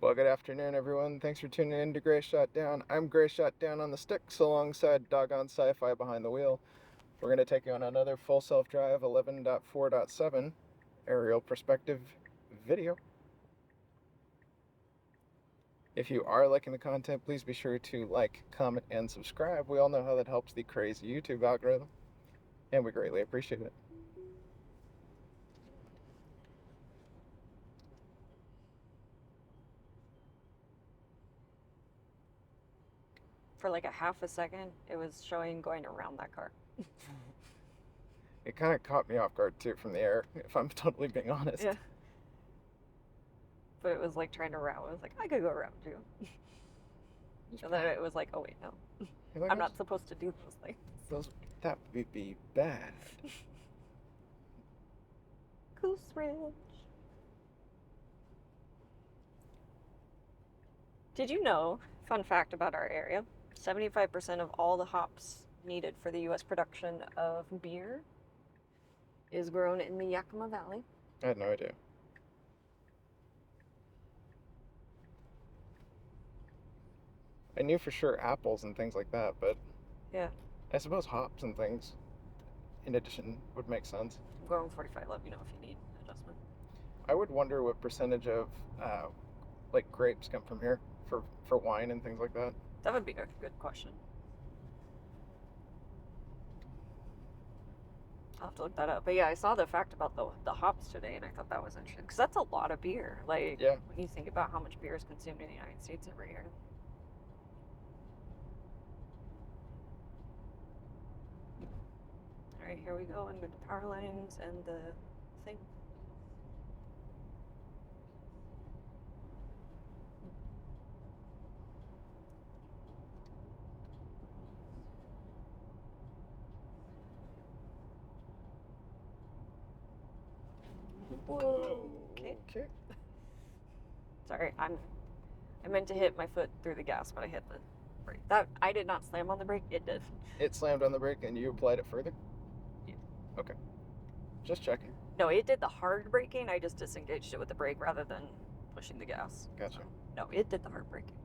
Well, good afternoon, everyone. Thanks for tuning in to Gray Shot Down. I'm Gray Shot Down on the sticks alongside Doggone Sci-Fi behind the wheel. We're going to take you on another full self-drive 11.4.7 aerial perspective video. If you are liking the content, please be sure to like, comment, and subscribe. We all know how that helps the crazy YouTube algorithm, and we greatly appreciate it. For like a half a second, it was showing going around that car. It kind of caught me off guard, too, from the air, if I'm totally being honest. Yeah. But it was like trying to route. I was like, I could go around you. And then it was like, oh wait, no. Like, I'm not supposed to do those things. That would be bad. Goose Ridge. Did you know, fun fact about our area, 75% of all the hops needed for the U.S. production of beer is grown in the Yakima Valley? I had no idea. I knew for sure apples and things like that, but Yeah. I suppose hops and things, in addition, would make sense. I'm growing 45. Let me know if you need adjustment. I would wonder what percentage of like grapes come from here for wine and things like that. That would be a good question. I'll have to look that up. But yeah, I saw the fact about the hops today, and I thought that was interesting because that's a lot of beer. Like, Yeah. when you think about how much beer is consumed in the United States every year. All right, here we go under the power lines and the thing. Whoa. Okay. Okay. Sorry, I meant to hit my foot through the gas, but I hit the brake. That I did not slam on the brake. It did. It slammed on the brake and you applied it further? Yeah. Okay. Just checking. No, it did the hard braking. I just disengaged it with the brake rather than pushing the gas. Gotcha. So, no, it did the hard braking.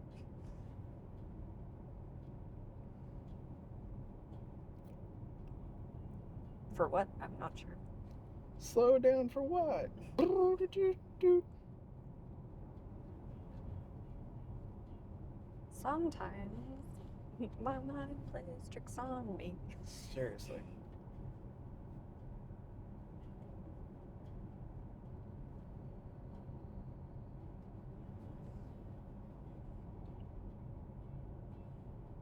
For what? I'm not sure. Slow down for what? Sometimes my mind plays tricks on me. Seriously.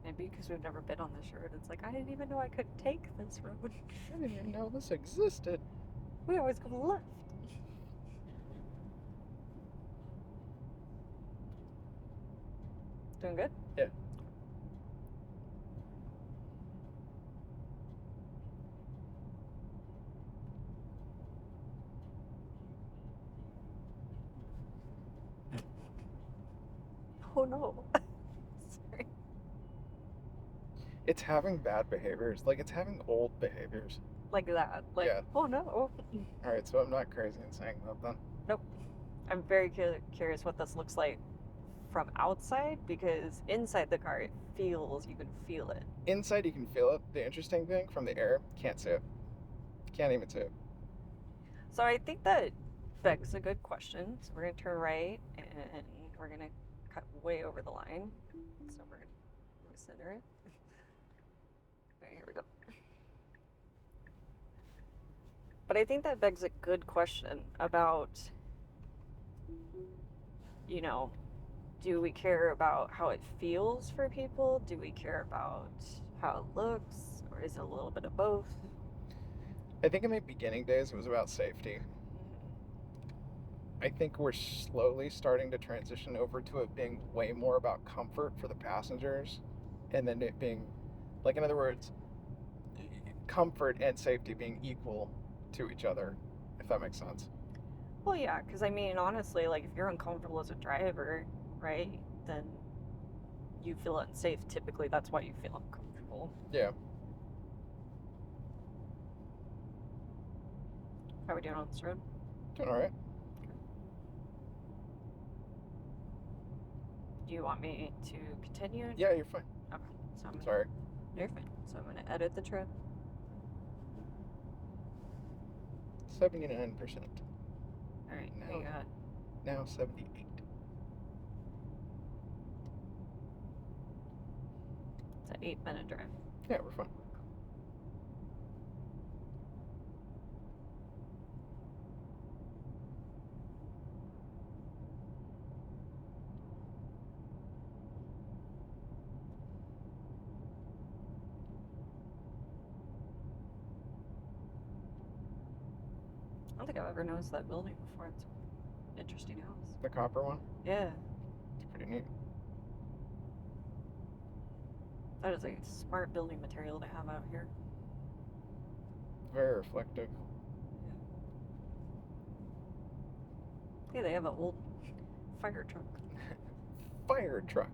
Maybe because we've never been on this road. It's like, I didn't even know I could take this road. I didn't even know this existed. We always go left. Doing good? Yeah. Oh no. Sorry. It's having bad behaviors. Like, it's having old behaviors. Like that. Like, Yeah. oh no. Alright, so I'm not crazy in saying that then. Nope. I'm very curious what this looks like from outside because inside the car, you can feel it. Inside, you can feel it. The interesting thing, from the air, can't see it. Can't even see it. So I think that begs a good question. So we're going to turn right and we're going to cut way over the line. So we're going to center it. Okay, here we go. But I think that begs a good question about, you know, do we care about how it feels for people? Do we care about how it looks? Or is it a little bit of both? I think in the beginning days, it was about safety. I think we're slowly starting to transition over to it being way more about comfort for the passengers, and then it being, like, in other words, comfort and safety being equal to each other, if that makes sense. Well, yeah, because I mean, honestly, like if you're uncomfortable as a driver, right, then you feel unsafe. Typically, that's why you feel uncomfortable. Yeah. How are we doing on this road? Doing all right. Do you want me to continue? Yeah, you're fine. Okay. So I'm Sorry. You're fine. So I'm going to edit the trip. 79%. All right. No. We got Now 78. it's an 8-minute drive. Yeah, we're fine. I don't think I've ever noticed that building before. It's an interesting house. The copper one? Yeah. It's pretty neat. That is a smart building material to have out here. Very reflective. Yeah, they have an old fire truck. Fire truck.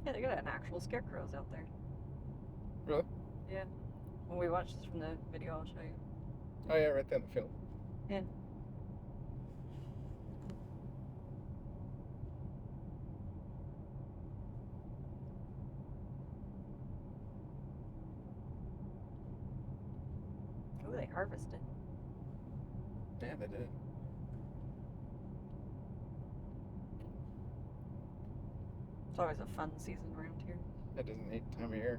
Yeah, they got an actual scarecrows out there. Really? Yeah. When we watch this from the video, I'll show you. Oh yeah, right there in the field. Yeah. Ooh, they harvested. Yeah, they did. It's always a fun season around here. It is a neat time of year.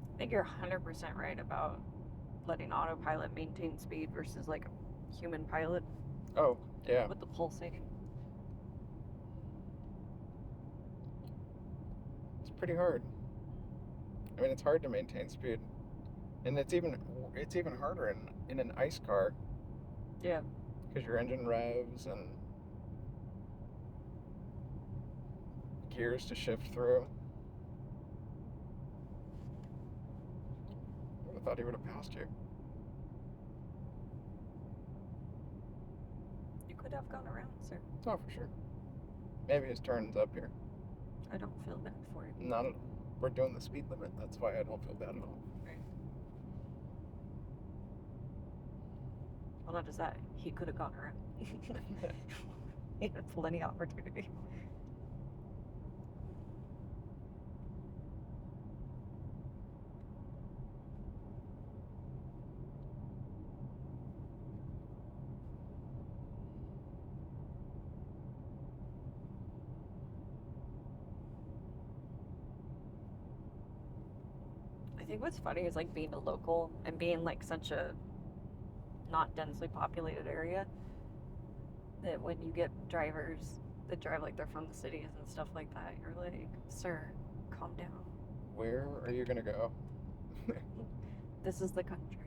I think you're 100% right about letting autopilot maintain speed versus like a human pilot Oh, yeah. with the pulsating. It's pretty hard. I mean, it's hard to maintain speed. And it's even harder in an ice car. Yeah. Because your engine revs and gears to shift through. I would have thought he would have passed you. You could have gone around, sir. Oh, for sure. Maybe his turn's up here. I don't feel bad for you. Not at all. We're doing the speed limit. That's why I don't feel bad at all. Right. Well, not just that. He could have gone around. He had plenty of opportunity. I think what's funny is like being a local and being like such a not densely populated area that when you get drivers that drive like they're from the cities and stuff like that, you're like, sir, calm down. Where are you going to go? This is the country.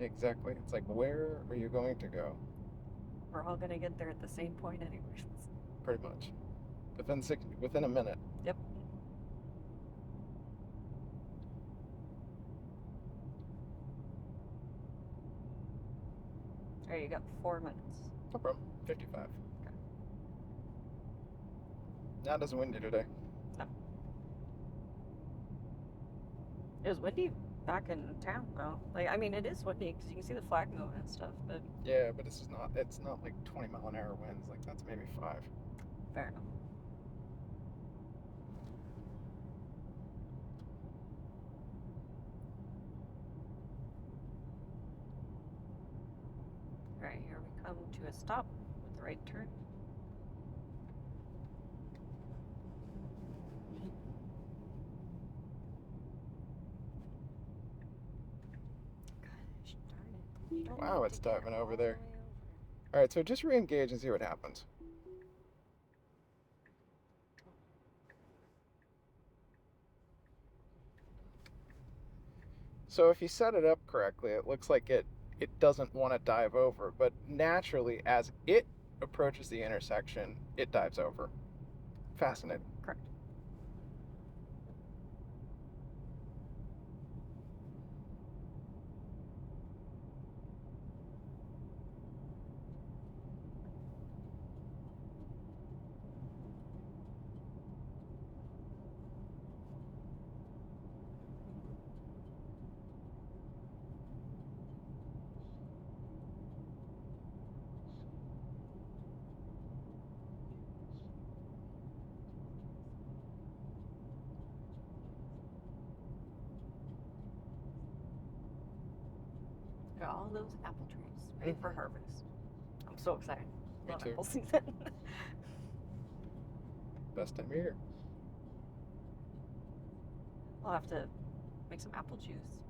Exactly. It's like, where are you going to go? We're all gonna get there at the same point anyways. Pretty much. Within a minute. Yep. Alright, you got 4 minutes. No problem. 55. Okay. Now it doesn't windy today. No. It was windy back in town though. Like, I mean, it is windy because you can see the flag moving and stuff, but Yeah, but it's not like 20-mile-an-hour winds. Like, that's maybe 5. fair enough. All right, here we come to a stop with the right turn. Gosh darn it. You don't Wow, need it's to get diving all over the there. way over. All right, so just re-engage and see what happens. So if you set it up correctly, it looks like it doesn't want to dive over, but naturally, as it approaches the intersection, it dives over. Fascinating. Correct. Got all those apple trees ready for harvest. I'm so excited. Me Love too. apple season. Best time of year. I'll have to make some apple juice.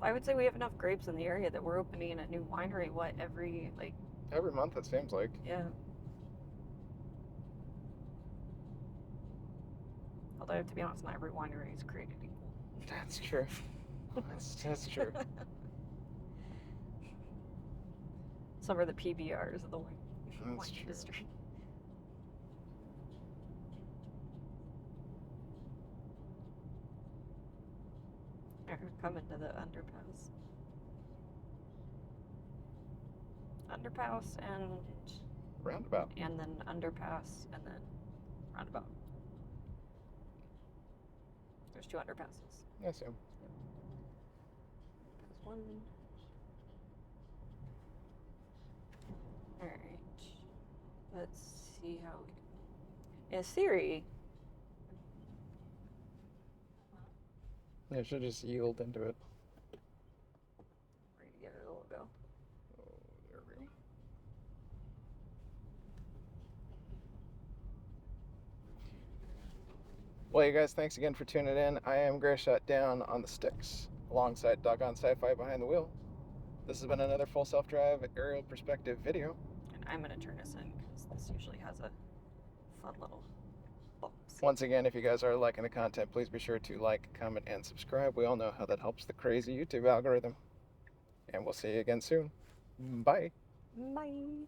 I would say we have enough grapes in the area that we're opening a new winery, every, Every month, it seems like. yeah. Although I have to be honest, not every winery is created equal. That's true. That's true. Some are the PBRs of the wine That's true. industry. We're coming to the underpass. Underpass and Roundabout. then underpass and then roundabout. There's 2 underpasses. I assume. There's 1. All right. Let's see how we. In theory, It should just yield into it. we're gonna give it a little go. Oh, there we go. Well, you guys, thanks again for tuning in. I am Gray Shot Down on the sticks, alongside Doggone Sci-Fi behind the wheel. This has been another full self-drive aerial perspective video. And I'm gonna turn this in because this usually has a fun little bump. Once again, if you guys are liking the content, please be sure to like, comment, and subscribe. We all know how that helps the crazy YouTube algorithm. And we'll see you again soon. Bye. Bye.